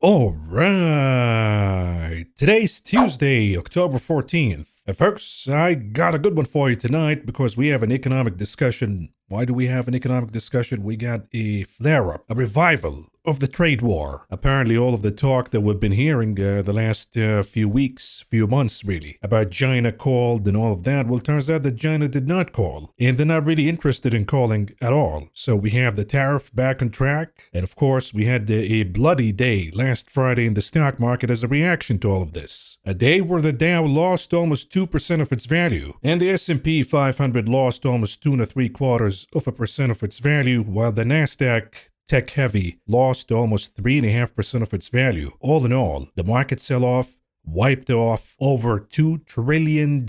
All right. Today's Tuesday, October 14th. And folks, I got a good one for you tonight because we have an economic discussion. Why do we have an economic discussion? We got a flare-up, a revival of the trade war. Apparently all of the talk that we've been hearing the last few weeks, few months really, about China called and all of that, well, turns out that China did not call. And they're not really interested in calling at all. So we have the tariff back on track. And of course, we had a bloody day last Friday in the stock market as a reaction to all of this. A day where the Dow lost almost 2% of its value. And the S&P 500 lost almost 2.75% of its value, while the Nasdaq tech heavy lost almost 3.5% of its value. All in all, the market sell-off wiped off over $2 trillion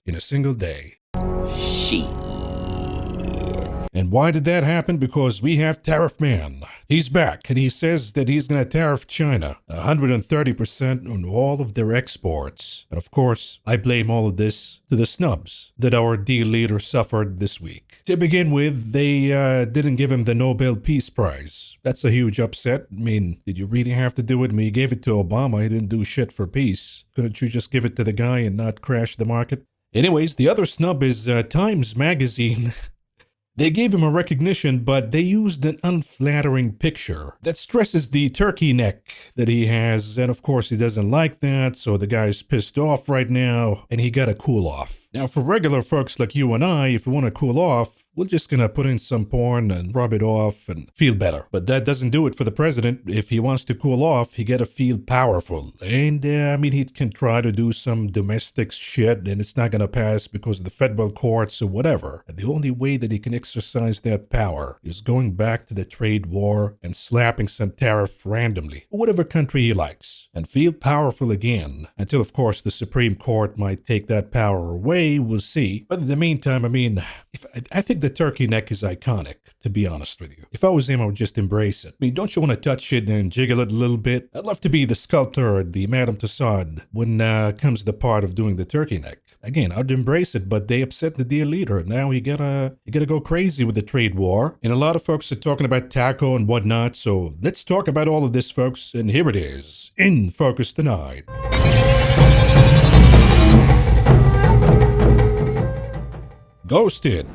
in a single day. And why did that happen? Because we have Tariff Man. He's back, and he says that he's going to tariff China 130% on all of their exports. And of course, I blame all of this to the snubs that our deal leader suffered this week. To begin with, they didn't give him the Nobel Peace Prize. That's a huge upset. I mean, did you really have to do it? I mean, you gave it to Obama. He didn't do shit for peace. Couldn't you just give it to the guy and not crash the market? Anyways, the other snub is Times Magazine. They gave him a recognition, but they used an unflattering picture that stresses the turkey neck that he has, and of course he doesn't like that, so the guy's pissed off right now, and he got to cool off. Now, for regular folks like you and I, if we want to cool off, we're just gonna put in some porn and rub it off and feel better. But that doesn't do it for the president. If he wants to cool off, he gotta feel powerful. And I mean, he can try to do some domestic shit and it's not gonna pass because of the federal courts or whatever. And the only way that he can exercise that power is going back to the trade war and slapping some tariff randomly, whatever country he likes, and feel powerful again. Until, of course, the Supreme Court might take that power away. We'll see. But in the meantime, I mean, I think the turkey neck is iconic, to be honest with you. If I was him, I would just embrace it. I mean, don't you want to touch it and jiggle it a little bit? I'd love to be the sculptor or the Madame Tussauds when comes the part of doing the turkey neck. Again, I'd embrace it, but they upset the dear leader. Now you gotta go crazy with the trade war. And a lot of folks are talking about taco and whatnot, so let's talk about all of this, folks. And here it is, in focus tonight. Ghosted.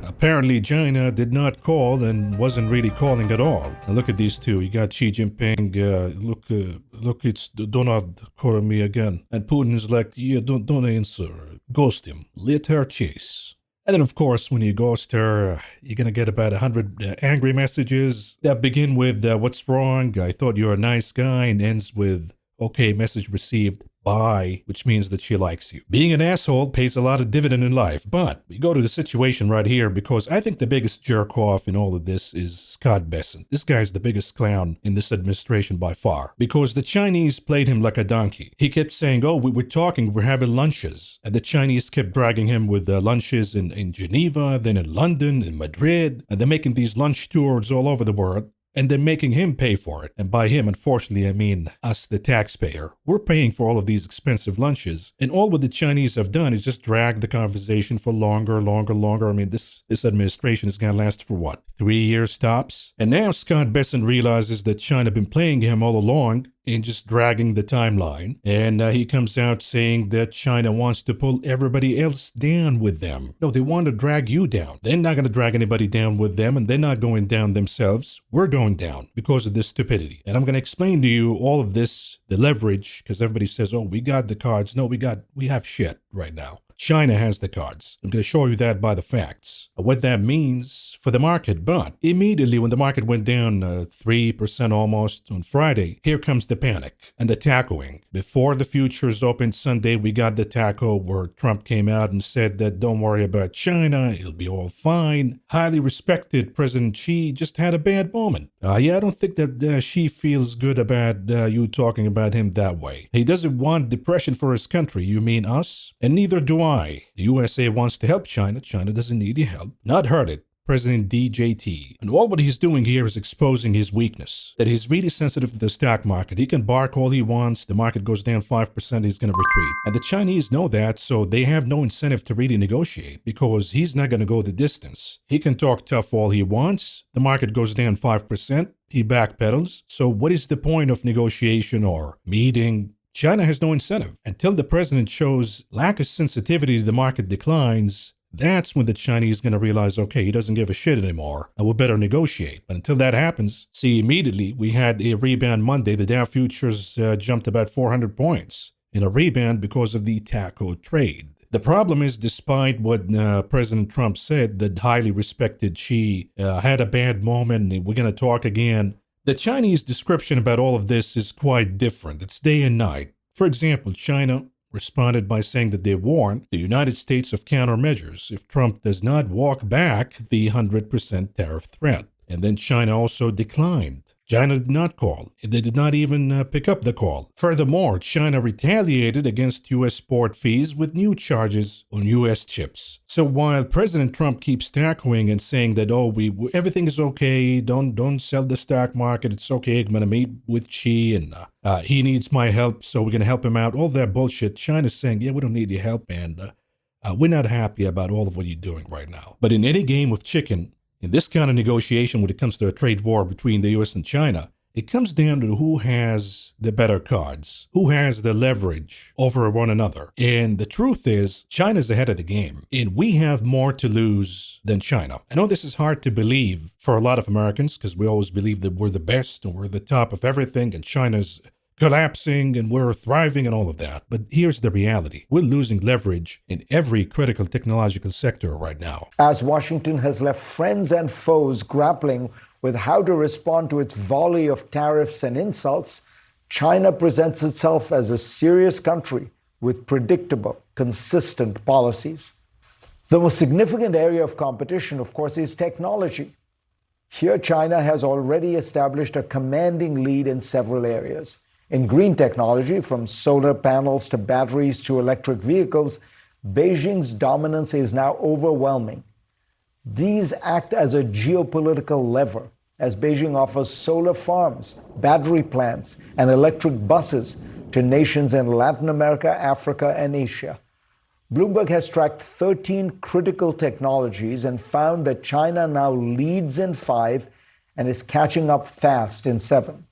Apparently, China did not call and wasn't really calling at all. Now look at these two. You got Xi Jinping. Look, it's Donald calling me again. And Putin's like, yeah, don't answer. Ghost him. Let her chase. And then, of course, when you ghost her, you're going to get about 100 angry messages that begin with, what's wrong? I thought you were a nice guy, and ends with, okay, message received. Bye, which means that she likes you. Being an asshole pays a lot of dividend in life, but we go to the situation right here because I think the biggest jerk off in all of this is Scott Bessent. This guy's the biggest clown in this administration by far because the Chinese played him like a donkey. He kept saying, oh, we're talking, we're having lunches. And the Chinese kept dragging him with lunches in Geneva, then in London, in Madrid, and they're making these lunch tours all over the world. And they're making him pay for it. And by him, unfortunately, I mean us, the taxpayer. We're paying for all of these expensive lunches. And all what the Chinese have done is just drag the conversation for longer. I mean, this administration is going to last for what, 3 years tops? And now Scott Bessent realizes that China been playing him all along and just dragging the timeline. And he comes out saying that China wants to pull everybody else down with them. No, they want to drag you down. They're not going to drag anybody down with them, and they're not going down themselves. We're going down because of this stupidity. And I'm going to explain to you all of this, the leverage, because everybody says, oh, we got the cards. No, we have shit right now. China has the cards. I'm going to show you that by the facts. What that means for the market. But immediately when the market went down 3% almost on Friday, here comes the panic and the tacoing. Before the futures opened Sunday, we got the taco where Trump came out and said that don't worry about China, it'll be all fine. Highly respected President Xi just had a bad moment. Yeah, I don't think that Xi feels good about you talking about him that way. He doesn't want depression for his country. You mean us? And neither do I. The USA wants to help China. China doesn't need your help. Not hurt it. President DJT. And all what he's doing here is exposing his weakness, that he's really sensitive to the stock market. He can bark all he wants. The market goes down 5%, he's going to retreat. And the Chinese know that, so they have no incentive to really negotiate because he's not going to go the distance. He can talk tough all he wants. The market goes down 5%. he backpedals. So what is the point of negotiation or meeting? China has no incentive. Until the president shows lack of sensitivity to the market declines, that's when the Chinese going to realize, okay, he doesn't give a shit anymore, and we better negotiate. But until that happens, see, immediately we had a rebound Monday. The Dow futures jumped about 400 points in a rebound because of the taco trade. The problem is, despite what President Trump said, that highly respected Xi had a bad moment, and we're going to talk again. The Chinese description about all of this is quite different. It's day and night. For example, China responded by saying that they warned the United States of countermeasures if Trump does not walk back the 100% tariff threat. And then China also declined. China did not call. They did not even pick up the call. Furthermore, China retaliated against U.S. port fees with new charges on U.S. chips. So while President Trump keeps tackling and saying that, everything is okay, don't sell the stock market, it's okay, I'm going to meet with Xi and he needs my help, so we're going to help him out, all that bullshit. China's saying, we don't need your help, and we're not happy about all of what you're doing right now. But in any game of chicken, in this kind of negotiation, when it comes to a trade war between the U.S. and China, it comes down to who has the better cards, who has the leverage over one another. And the truth is, China's ahead of the game, and we have more to lose than China. I know this is hard to believe for a lot of Americans because we always believe that we're the best and we're the top of everything, and China's collapsing and we're thriving and all of that. But here's the reality. We're losing leverage in every critical technological sector right now. As Washington has left friends and foes grappling with how to respond to its volley of tariffs and insults, China presents itself as a serious country with predictable, consistent policies. The most significant area of competition, of course, is technology. Here, China has already established a commanding lead in several areas. In green technology, from solar panels to batteries to electric vehicles, Beijing's dominance is now overwhelming. These act as a geopolitical lever, as Beijing offers solar farms, battery plants, and electric buses to nations in Latin America, Africa, and Asia. Bloomberg has tracked 13 critical technologies and found that China now leads in 5 and is catching up fast in 7.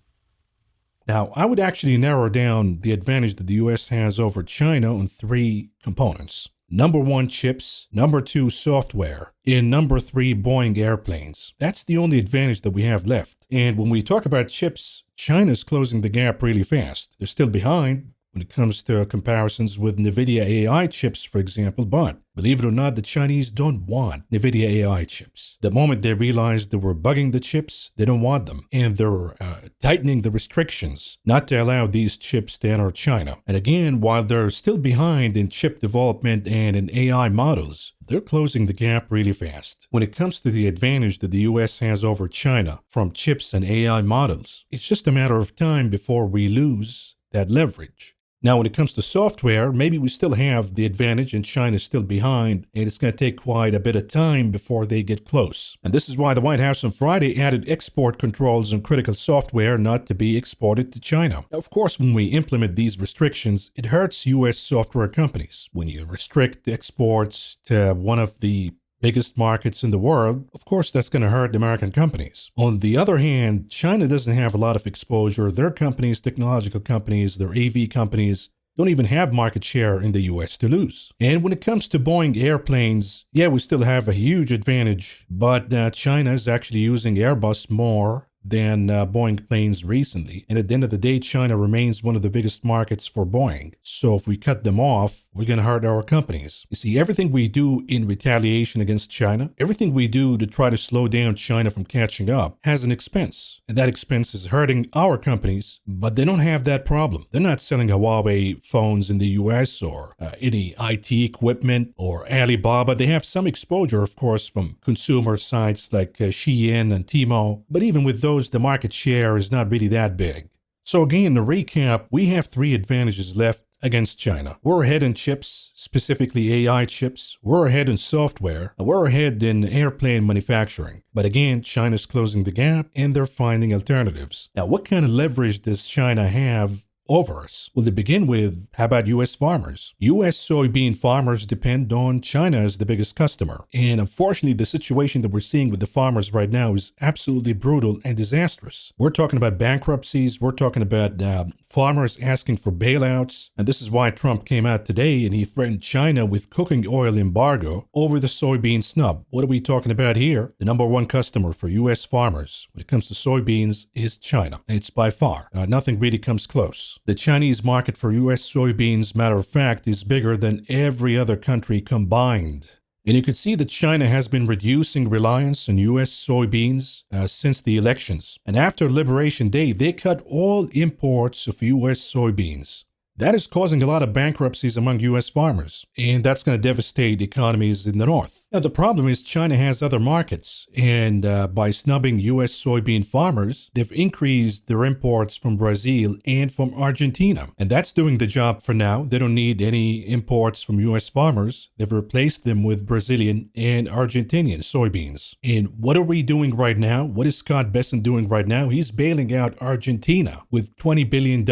Now, I would actually narrow down the advantage that the U.S. has over China on 3 components. Number 1, chips. Number 2, software. And number 3, Boeing airplanes. That's the only advantage that we have left. And when we talk about chips, China's closing the gap really fast. They're still behind when it comes to comparisons with NVIDIA AI chips, for example, but believe it or not, the Chinese don't want NVIDIA AI chips. The moment they realize they were bugging the chips, they don't want them. And they're tightening the restrictions not to allow these chips to enter China. And again, while they're still behind in chip development and in AI models, they're closing the gap really fast. When it comes to the advantage that the U.S. has over China from chips and AI models, it's just a matter of time before we lose that leverage. Now, when it comes to software, maybe we still have the advantage and China's still behind, and it's going to take quite a bit of time before they get close. And this is why the White House on Friday added export controls on critical software not to be exported to China. Now, of course, when we implement these restrictions, it hurts U.S. software companies. When you restrict exports to one of the biggest markets in the world, of course, that's going to hurt American companies. On the other hand, China doesn't have a lot of exposure. Their companies, technological companies, their AV companies, don't even have market share in the U.S. to lose. And when it comes to Boeing airplanes, we still have a huge advantage, but China is actually using Airbus more than Boeing planes recently. And at the end of the day, China remains one of the biggest markets for Boeing. So if we cut them off, we're going to hurt our companies. You see, everything we do in retaliation against China, everything we do to try to slow down China from catching up has an expense. And that expense is hurting our companies, but they don't have that problem. They're not selling Huawei phones in the US or any IT equipment or Alibaba. They have some exposure, of course, from consumer sites like Shein and Tmall. But even with those, the market share is not really that big. So again, to recap, we have 3 advantages left against China. We're ahead in chips, specifically AI chips. We're ahead in software. And we're ahead in airplane manufacturing. But again, China's closing the gap and they're finding alternatives. Now, what kind of leverage does China have over us? Well, to begin with, how about U.S. farmers? U.S. soybean farmers depend on China as the biggest customer. And unfortunately, the situation that we're seeing with the farmers right now is absolutely brutal and disastrous. We're talking about bankruptcies. We're talking about farmers asking for bailouts. And this is why Trump came out today and he threatened China with cooking oil embargo over the soybean snub. What are we talking about here? The number one customer for U.S. farmers when it comes to soybeans is China. It's by far. Nothing really comes close. The Chinese market for U.S. soybeans, matter of fact, is bigger than every other country combined. And you can see that China has been reducing reliance on U.S. soybeans since the elections. And after Liberation Day, they cut all imports of U.S. soybeans. That is causing a lot of bankruptcies among U.S. farmers, and that's going to devastate economies in the north. Now, the problem is China has other markets, and by snubbing U.S. soybean farmers, they've increased their imports from Brazil and from Argentina, and that's doing the job for now. They don't need any imports from U.S. farmers. They've replaced them with Brazilian and Argentinian soybeans. And what are we doing right now? What is Scott Bessent doing right now? He's bailing out Argentina with $20 billion.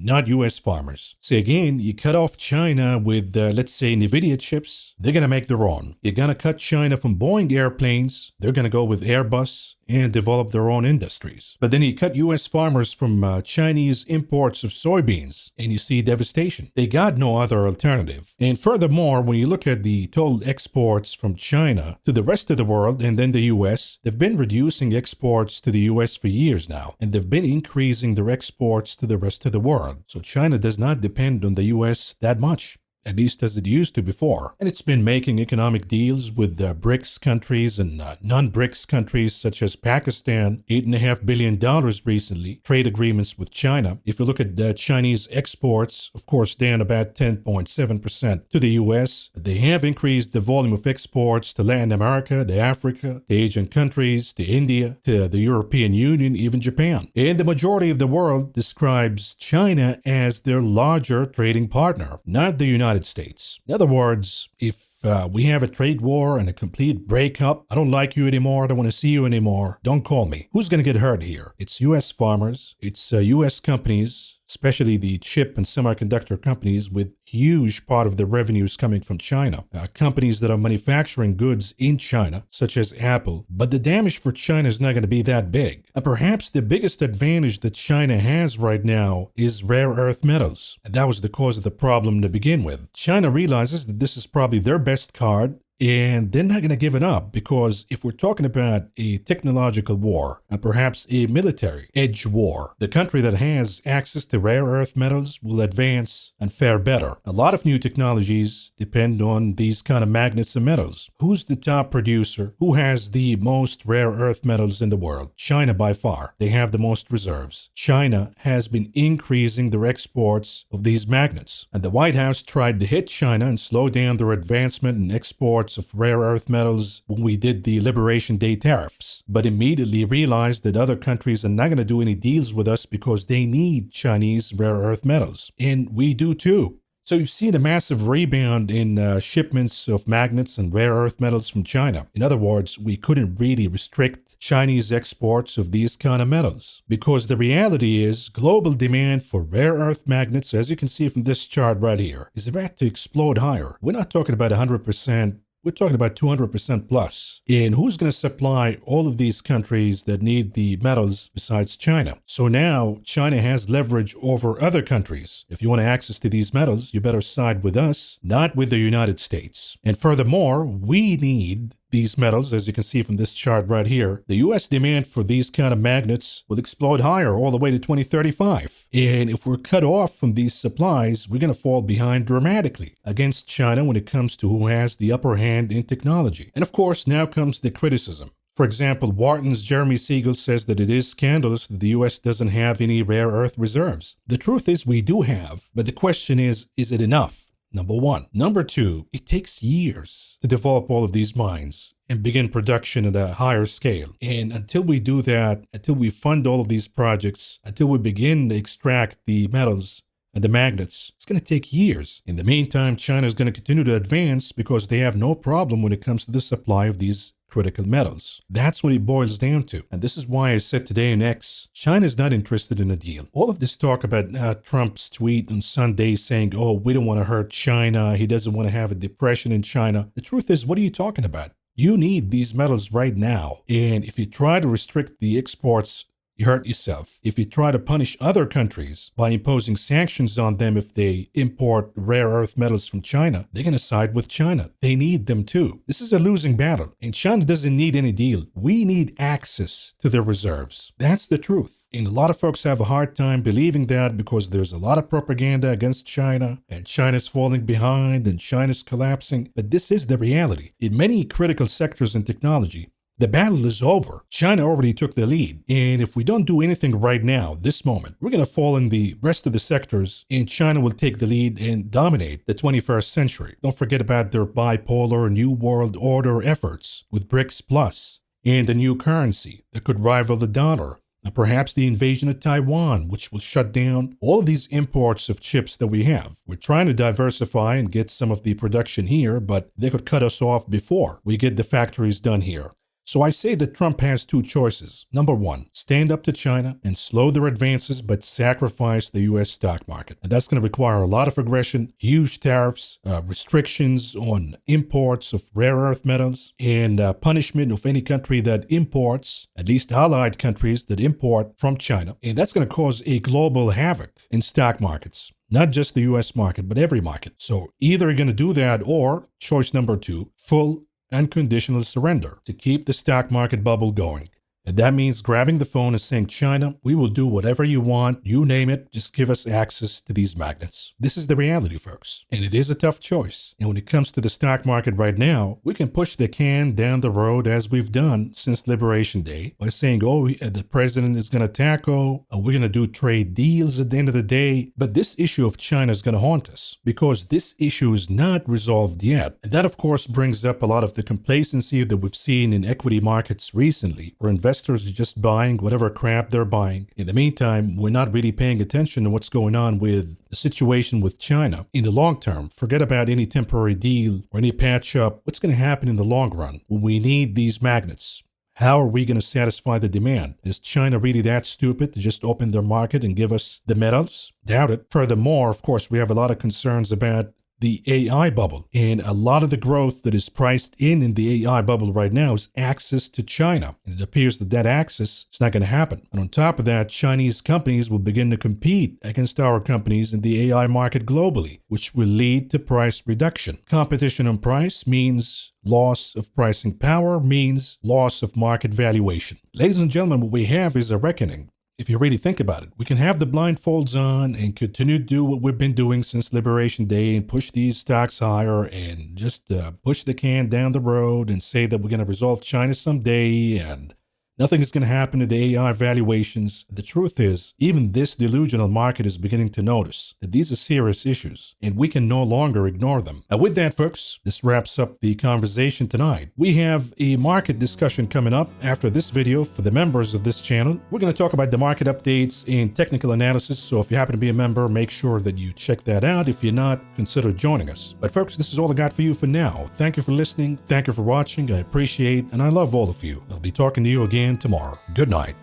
Not U.S. farmers. So again, you cut off China with, let's say, NVIDIA chips, they're going to make their own. You're going to cut China from Boeing airplanes, they're going to go with Airbus and develop their own industries. But then you cut U.S. farmers from Chinese imports of soybeans, and you see devastation. They got no other alternative. And furthermore, when you look at the total exports from China to the rest of the world and then the U.S., they've been reducing exports to the U.S. for years now, and they've been increasing their exports to the rest of the world. So China does not depend on the U.S. that much, at least as it used to before. And it's been making economic deals with BRICS countries and non-BRICS countries such as Pakistan, $8.5 billion recently, trade agreements with China. If you look at Chinese exports, of course, down about 10.7% to the U.S., they have increased the volume of exports to Latin America, to Africa, to Asian countries, to India, to the European Union, even Japan. And the majority of the world describes China as their larger trading partner, not the United States. In other words, if we have a trade war and a complete breakup, I don't like you anymore, I don't want to see you anymore, don't call me. Who's going to get hurt here? It's U.S. farmers, it's U.S. companies, especially the chip and semiconductor companies with huge part of their revenues coming from China. Companies that are manufacturing goods in China, such as Apple. But the damage for China is not going to be that big. Perhaps the biggest advantage that China has right now is rare earth metals. And that was the cause of the problem to begin with. China realizes that this is probably their best card, and they're not going to give it up, because if we're talking about a technological war and perhaps a military edge war, the country that has access to rare earth metals will advance and fare better. A lot of new technologies depend on these kind of magnets and metals. Who's the top producer? Who has the most rare earth metals in the world? China by far. They have the most reserves. China has been increasing their exports of these magnets, and the White House tried to hit China and slow down their advancement in exports of rare earth metals when we did the Liberation Day tariffs, but immediately realized that other countries are not going to do any deals with us because they need Chinese rare earth metals. And we do too. So you've seen a massive rebound in shipments of magnets and rare earth metals from China. In other words, we couldn't really restrict Chinese exports of these kind of metals, because the reality is global demand for rare earth magnets, as you can see from this chart right here, is about to explode higher. We're not talking about 100%. We're talking about 200% plus. And who's going to supply all of these countries that need the metals besides China? So now China has leverage over other countries. If you want access to these metals, you better side with us, not with the United States. And furthermore, we need these metals, as you can see from this chart right here. The U.S. demand for these kind of magnets will explode higher all the way to 2035. And if we're cut off from these supplies, we're going to fall behind dramatically against China when it comes to who has the upper hand in technology. And of course, now comes the criticism. For example, Wharton's Jeremy Siegel says that it is scandalous that the U.S. doesn't have any rare earth reserves. The truth is we do have, but the question is it enough? Number one. Number two, it takes years to develop all of these mines and begin production at a higher scale. And until we do that, until we fund all of these projects, until we begin to extract the metals and the magnets, it's going to take years. In the meantime, China is going to continue to advance because they have no problem when it comes to the supply of these critical metals. That's what it boils down to. And this is why I said today in X, China is not interested in a deal. All of this talk about Trump's tweet on Sunday saying, oh, we don't want to hurt China. He doesn't want to have a depression in China. The truth is, what are you talking about? You need these metals right now. And if you try to restrict the exports, you hurt yourself. If you try to punish other countries by imposing sanctions on them if they import rare earth metals from China, they're going to side with China. They need them too. This is a losing battle. And China doesn't need any deal. We need access to their reserves. That's the truth. And a lot of folks have a hard time believing that because there's a lot of propaganda against China and China's falling behind and China's collapsing. But this is the reality. In many critical sectors in technology, the battle is over. China already took the lead. And if we don't do anything right now, this moment, we're going to fall in the rest of the sectors and China will take the lead and dominate the 21st century. Don't forget about their bipolar New World Order efforts with BRICS Plus and a new currency that could rival the dollar. And perhaps the invasion of Taiwan, which will shut down all of these imports of chips that we have. We're trying to diversify and get some of the production here, but they could cut us off before we get the factories done here. So I say that Trump has two choices. Number one, stand up to China and slow their advances but sacrifice the U.S. stock market. And that's going to require a lot of aggression, huge tariffs, restrictions on imports of rare earth metals, and punishment of any country that imports, at least allied countries that import from China. And that's going to cause a global havoc in stock markets. Not just the U.S. market, but every market. So either you're going to do that or, choice number two, full unconditional surrender to keep the stock market bubble going. And that means grabbing the phone and saying, China, we will do whatever you want, you name it, just give us access to these magnets. This is the reality, folks. And it is a tough choice. And when it comes to the stock market right now, we can push the can down the road as we've done since Liberation Day by saying, oh, the president is going to tackle, we're going to do trade deals at the end of the day. But this issue of China is going to haunt us because this issue is not resolved yet. And that, of course, brings up a lot of the complacency that we've seen in equity markets recently, where investors are just buying whatever crap they're buying. In the meantime, we're not really paying attention to what's going on with the situation with China. In the long term, forget about any temporary deal or any patch up. What's going to happen in the long run when we need these magnets? How are we going to satisfy the demand? Is China really that stupid to just open their market and give us the metals? Doubt it. Furthermore, of course, we have a lot of concerns about the AI bubble. And a lot of the growth that is priced in the AI bubble right now is access to China. And it appears that that access is not going to happen. And on top of that, Chinese companies will begin to compete against our companies in the AI market globally, which will lead to price reduction. Competition on price means loss of pricing power, means loss of market valuation. Ladies and gentlemen, what we have is a reckoning. If you really think about it, we can have the blindfolds on and continue to do what we've been doing since Liberation Day and push these stocks higher and just push the can down the road and say that we're going to resolve China someday and nothing is going to happen to the AI valuations. The truth is, even this delusional market is beginning to notice that these are serious issues, and we can no longer ignore them. Now, with that, folks, this wraps up the conversation tonight. We have a market discussion coming up after this video for the members of this channel. We're going to talk about the market updates and technical analysis, so if you happen to be a member, make sure that you check that out. If you're not, consider joining us. But folks, this is all I got for you for now. Thank you for listening. Thank you for watching. I appreciate and I love all of you. I'll be talking to you again tomorrow. Good night.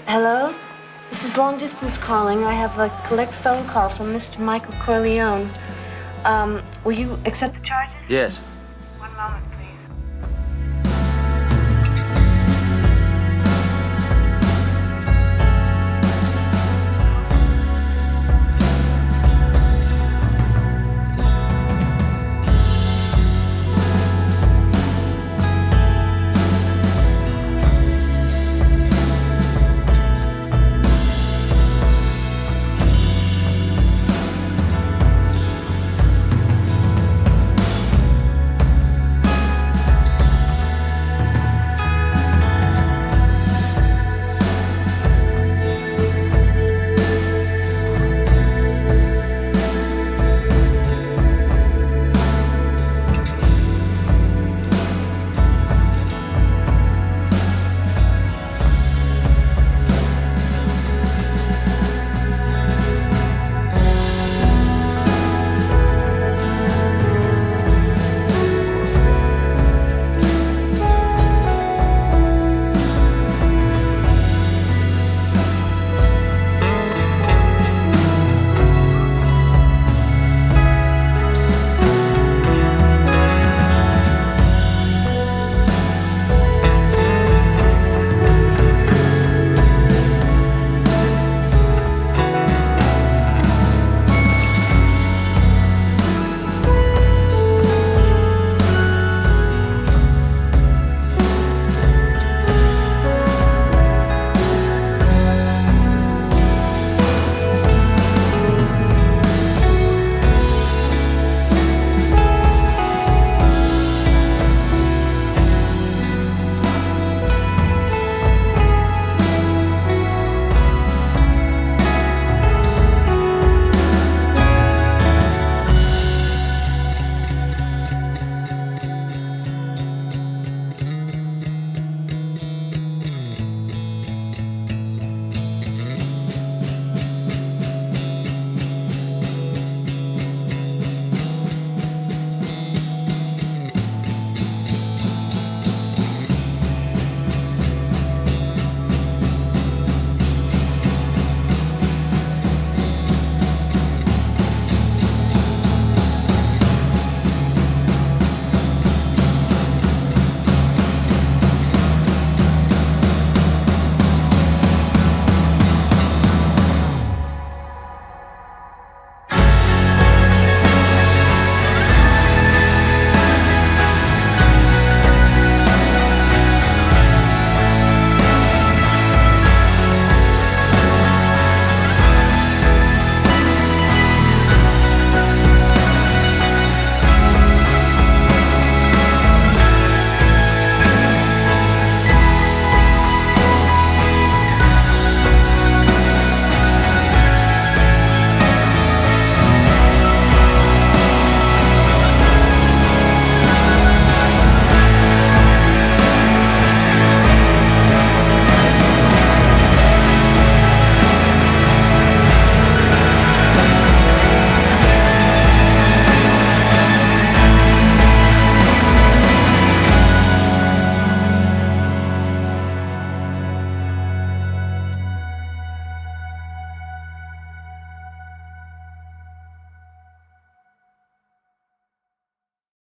Hello? This is long distance calling. I have a collect phone call from Mr. Michael Corleone. Will you accept the charges? Yes. 1 moment.